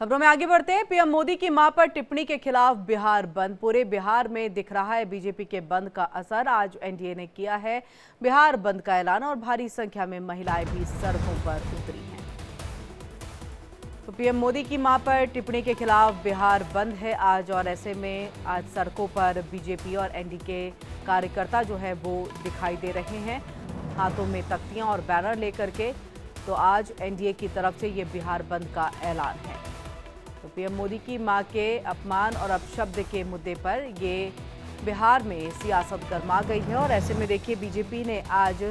खबरों में आगे बढ़ते हैं। पीएम मोदी की मां पर टिप्पणी के खिलाफ बिहार बंद। पूरे बिहार में दिख रहा है बीजेपी के बंद का असर। आज एनडीए ने किया है बिहार बंद का ऐलान और भारी संख्या में महिलाएं भी सड़कों पर उतरी हैं। तो पीएम मोदी की मां पर टिप्पणी के खिलाफ बिहार बंद है आज, और ऐसे में आज सड़कों पर बीजेपी और एनडीए के कार्यकर्ता जो है वो दिखाई दे रहे हैं, हाथों में तख्तियां और बैनर लेकर के। तो आज एनडीए की तरफ से ये बिहार बंद का ऐलान है। तो पीएम मोदी की मां के अपमान और अपशब्द के मुद्दे पर ये बिहार में सियासत गरमा गई है, और ऐसे में देखिए बीजेपी ने आज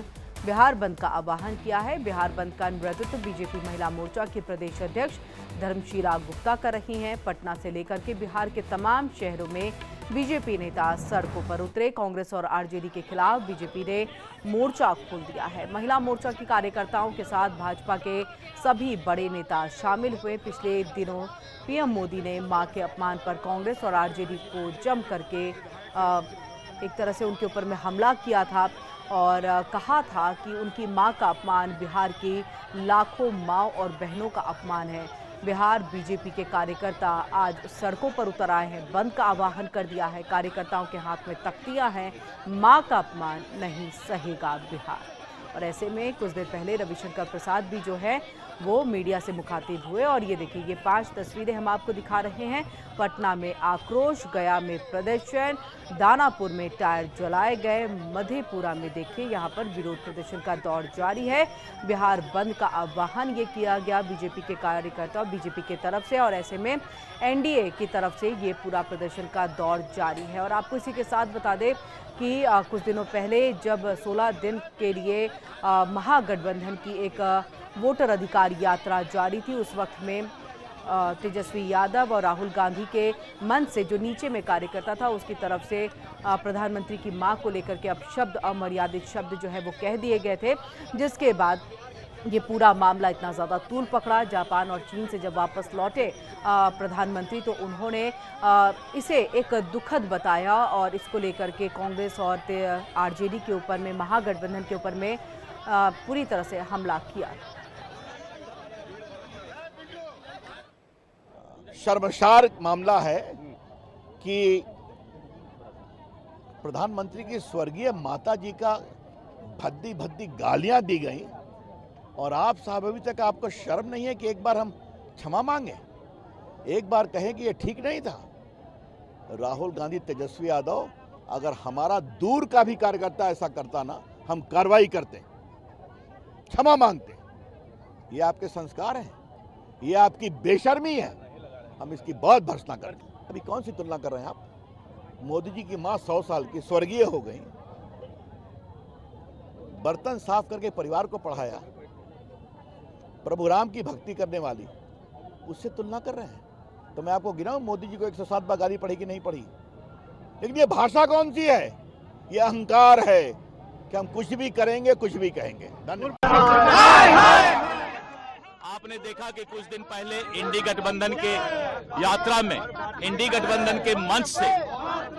बिहार बंद का आह्वान किया है। बिहार बंद का नेतृत्व बीजेपी महिला मोर्चा की प्रदेश अध्यक्ष धर्मशीला गुप्ता कर रही हैं। पटना से लेकर के बिहार के तमाम शहरों में बीजेपी नेता सड़कों पर उतरे। कांग्रेस और आरजेडी के खिलाफ बीजेपी ने मोर्चा खोल दिया है। महिला मोर्चा की कार्यकर्ताओं के साथ भाजपा के सभी बड़े नेता शामिल हुए। पिछले दिनों पीएम मोदी ने मां के अपमान पर कांग्रेस और आरजेडी को जम करके एक तरह से उनके ऊपर में हमला किया था और कहा था कि उनकी मां का अपमान बिहार की लाखों माँ और बहनों का अपमान है। बिहार बीजेपी के कार्यकर्ता आज सड़कों पर उतर आए हैं, बंद का आह्वान कर दिया है। कार्यकर्ताओं के हाथ में तख्तियां हैं, मां का अपमान नहीं सहेगा बिहार। और ऐसे में कुछ देर पहले रविशंकर प्रसाद भी जो है वो मीडिया से मुखातिब हुए, और ये देखिए ये 5 तस्वीरें हम आपको दिखा रहे हैं। पटना में आक्रोश, गया में प्रदर्शन, दानापुर में टायर जलाए गए, मधेपुरा में देखिए यहाँ पर विरोध प्रदर्शन का दौर जारी है। बिहार बंद का आह्वान ये किया गया बीजेपी के कार्यकर्ता बीजेपी की तरफ से, और ऐसे में एनडीए की तरफ से ये पूरा प्रदर्शन का दौर जारी है। और आपको इसी के साथ बता दें कि कुछ दिनों पहले जब 16 दिन के लिए महागठबंधन की एक वोटर अधिकार यात्रा जारी थी, उस वक्त में तेजस्वी यादव और राहुल गांधी के मन से जो नीचे में कार्यकर्ता था उसकी तरफ से प्रधानमंत्री की मां को लेकर के अपशब्द, अमर्यादित शब्द जो है वो कह दिए गए थे, जिसके बाद ये पूरा मामला इतना ज़्यादा तूल पकड़ा। जापान और चीन से जब वापस लौटे प्रधानमंत्री तो उन्होंने इसे एक दुखद बताया, और इसको लेकर के कांग्रेस और आरजेडी के ऊपर में, महागठबंधन के ऊपर में पूरी तरह से हमला किया। शर्मसार मामला है कि प्रधानमंत्री की स्वर्गीय माता जी का भद्दी भद्दी गालियां दी गई, और आप साहब अभी तक आपको शर्म नहीं है कि एक बार हम क्षमा मांगे, एक बार कहें कि ये ठीक नहीं था। राहुल गांधी, तेजस्वी यादव, अगर हमारा दूर का भी कार्यकर्ता ऐसा करता ना, हम कार्रवाई करते, क्षमा मांगते। ये आपके संस्कार हैं, ये आपकी बेशर्मी है, हम इसकी बहुत भर्त्सना करते हैं। अभी कौन सी तुलना कर रहे हैं आप? मोदी जी की मां 100 साल की स्वर्गीय हो गई, बर्तन साफ करके परिवार को पढ़ाया, प्रभु राम की भक्ति करने वाली, उससे तुलना कर रहे हैं। तो मैं आपको गिनाऊं मोदी जी को 107 बार गाली पड़ी कि नहीं पड़ी? लेकिन ये भाषा कौन सी है? ये अहंकार है कि हम कुछ भी करेंगे, कुछ भी कहेंगे। आपने देखा कि कुछ दिन पहले इंडी गठबंधन के यात्रा में, इंडी गठबंधन के मंच से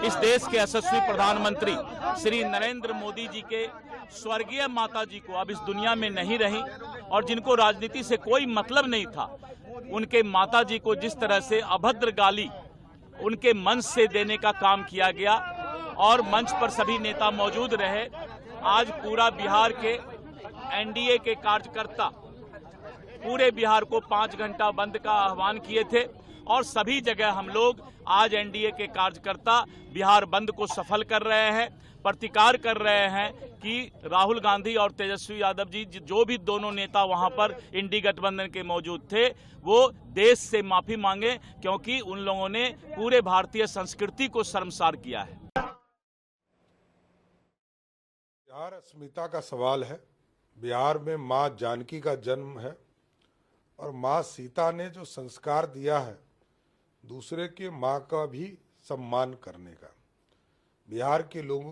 इस देश के यशस्वी प्रधानमंत्री श्री नरेंद्र मोदी जी के स्वर्गीय माता जी को, अब इस दुनिया में नहीं रही और जिनको राजनीति से कोई मतलब नहीं था, उनके माता जी को जिस तरह से अभद्र गाली उनके मंच से देने का काम किया गया, और मंच पर सभी नेता मौजूद रहे। आज पूरा बिहार के एनडीए के कार्यकर्ता पूरे बिहार को 5 घंटा बंद का आह्वान किए थे, और सभी जगह हम लोग आज एनडीए के कार्यकर्ता बिहार बंद को सफल कर रहे हैं, प्रतिकार कर रहे हैं कि राहुल गांधी और तेजस्वी यादव जी, जो भी दोनों नेता वहां पर इंडी गठबंधन के मौजूद थे, वो देश से माफी मांगे, क्योंकि उन लोगों ने पूरे भारतीय संस्कृति को शर्मसार किया है। बिहार अस्मिता का सवाल है। बिहार में मां जानकी का जन्म है, और मां सीता ने जो संस्कार दिया है दूसरे के मां का भी सम्मान करने का। बिहार के लोग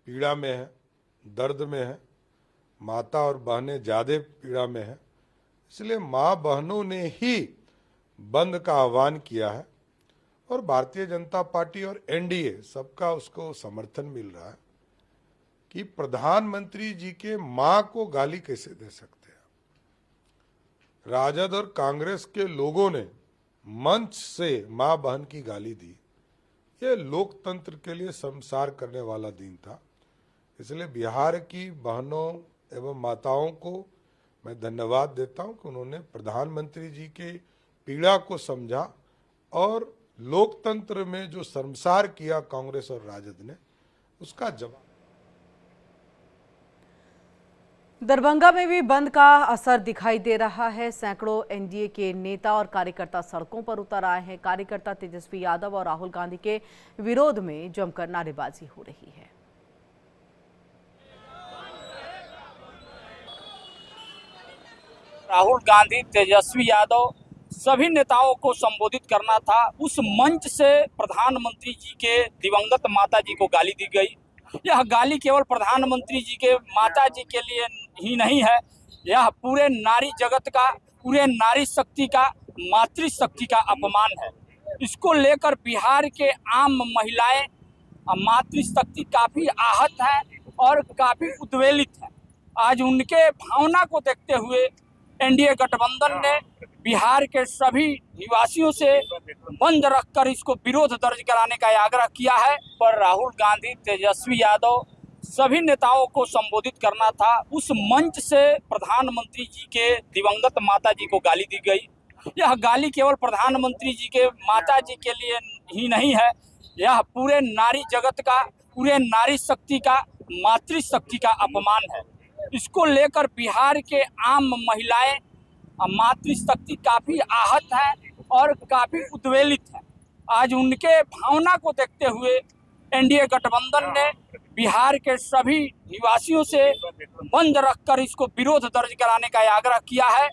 पीड़ा में हैं, दर्द में हैं, माता और बहनें ज़्यादा पीड़ा में हैं, इसलिए मां बहनों ने ही बंद का आह्वान किया है, और भारतीय जनता पार्टी और एनडीए सबका उसको समर्थन मिल रहा है कि प्रधानमंत्री जी के मां को गाली कैसे दे सकते हैं। राजद और कांग्रेस के लोगों ने मंच से मां बहन की गाली दी, ये लोकतंत्र के लिए शर्मसार करने वाला दिन था। इसलिए बिहार की बहनों एवं माताओं को मैं धन्यवाद देता हूं कि उन्होंने प्रधानमंत्री जी के पीड़ा को समझा और लोकतंत्र में जो शर्मसार किया कांग्रेस और राजद ने, उसका जवाब। दरभंगा में भी बंद का असर दिखाई दे रहा है। सैकड़ों एनडीए के नेता और कार्यकर्ता सड़कों पर उतर आए हैं। कार्यकर्ता तेजस्वी यादव और राहुल गांधी के विरोध में जमकर नारेबाजी हो रही है। राहुल गांधी, तेजस्वी यादव सभी नेताओं को संबोधित करना था। उस मंच से प्रधानमंत्री जी के दिवंगत माता जी को गाली दी गई। यह गाली केवल प्रधानमंत्री जी के माता जी के लिए ही नहीं है, यह पूरे नारी जगत का, पूरे नारी शक्ति का, मातृशक्ति का अपमान है। इसको लेकर बिहार के आम महिलाएं, मातृशक्ति काफी आहत है और काफी उद्वेलित है। आज उनके भावना को देखते हुए एनडीए गठबंधन ने बिहार के सभी निवासियों से बंद रखकर इसको विरोध दर्ज कराने का आग्रह किया है। पर राहुल गांधी, तेजस्वी यादव सभी नेताओं को संबोधित करना था। उस मंच से प्रधानमंत्री जी के दिवंगत माता जी को गाली दी गई। यह गाली केवल प्रधानमंत्री जी के माता जी के लिए ही नहीं है, यह पूरे नारी जगत का, पूरे नारी शक्ति का, मातृशक्ति का अपमान है। इसको लेकर बिहार के आम महिलाएं, मातृशक्ति काफी आहत है और काफी उद्वेलित है। आज उनके भावना को देखते हुए एनडीए गठबंधन ने बिहार के सभी निवासियों से बंद रखकर इसको विरोध दर्ज कराने का आग्रह किया है।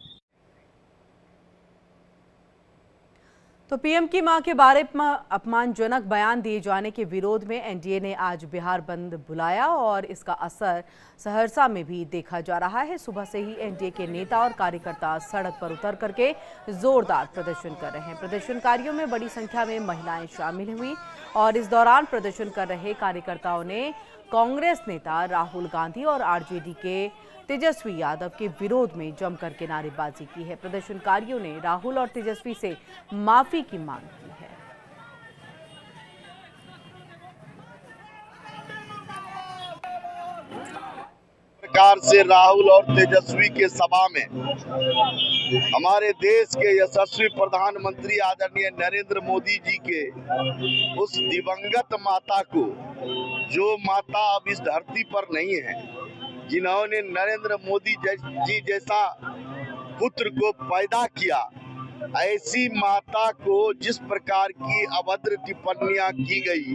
तो पीएम की मां के बारे में अपमानजनक बयान दिए जाने के विरोध में एनडीए ने आज बिहार बंद बुलाया और इसका असर सहरसा में भी देखा जा रहा है। सुबह से ही एनडीए के नेता और कार्यकर्ता सड़क पर उतर करके जोरदार प्रदर्शन कर रहे हैं। प्रदर्शनकारियों में बड़ी संख्या में महिलाएं शामिल हुई और इस दौरान प्रदर्शन कर रहे कार्यकर्ताओं ने कांग्रेस नेता राहुल गांधी और आरजेडी के तेजस्वी यादव के विरोध में जमकर के नारेबाजी की है। प्रदर्शनकारियों ने राहुल और तेजस्वी से माफी की मांग की है। सरकार से राहुल और तेजस्वी के सभा में हमारे देश के यशस्वी प्रधानमंत्री आदरणीय नरेंद्र मोदी जी के उस दिवंगत माता को, जो माता अब इस धरती पर नहीं है, जिन्होंने नरेंद्र मोदी जी जैसा पुत्र को पैदा किया, ऐसी माता को जिस प्रकार की अभद्र टिप्पणियां की गई,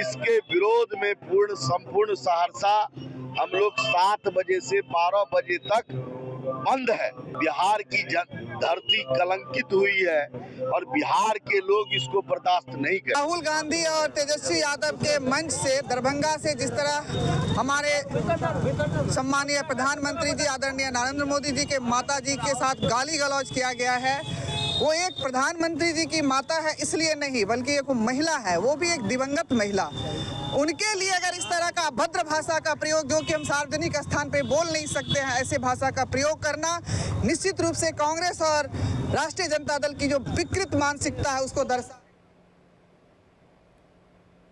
इसके विरोध में संपूर्ण सहरसा हम लोग 7 बजे से 12 बजे तक बंद है। बिहार की धरती कलंकित हुई है और बिहार के लोग इसको बर्दाश्त नहीं करें। राहुल गांधी और तेजस्वी यादव के मंच से दरभंगा से जिस तरह हमारे सम्मानीय प्रधानमंत्री जी आदरणीय नरेंद्र मोदी जी के माता जी के साथ गाली गलौज किया गया है, वो एक प्रधानमंत्री जी की माता है इसलिए नहीं, बल्कि एक महिला है, वो भी एक दिवंगत महिला। उनके लिए अगर इस तरह का अभद्र भाषा का प्रयोग, जो कि हम सार्वजनिक स्थान पे बोल नहीं सकते हैं, ऐसे भाषा का प्रयोग करना निश्चित रूप से कांग्रेस और राष्ट्रीय जनता दल की जो विकृत मानसिकता है उसको दर्शा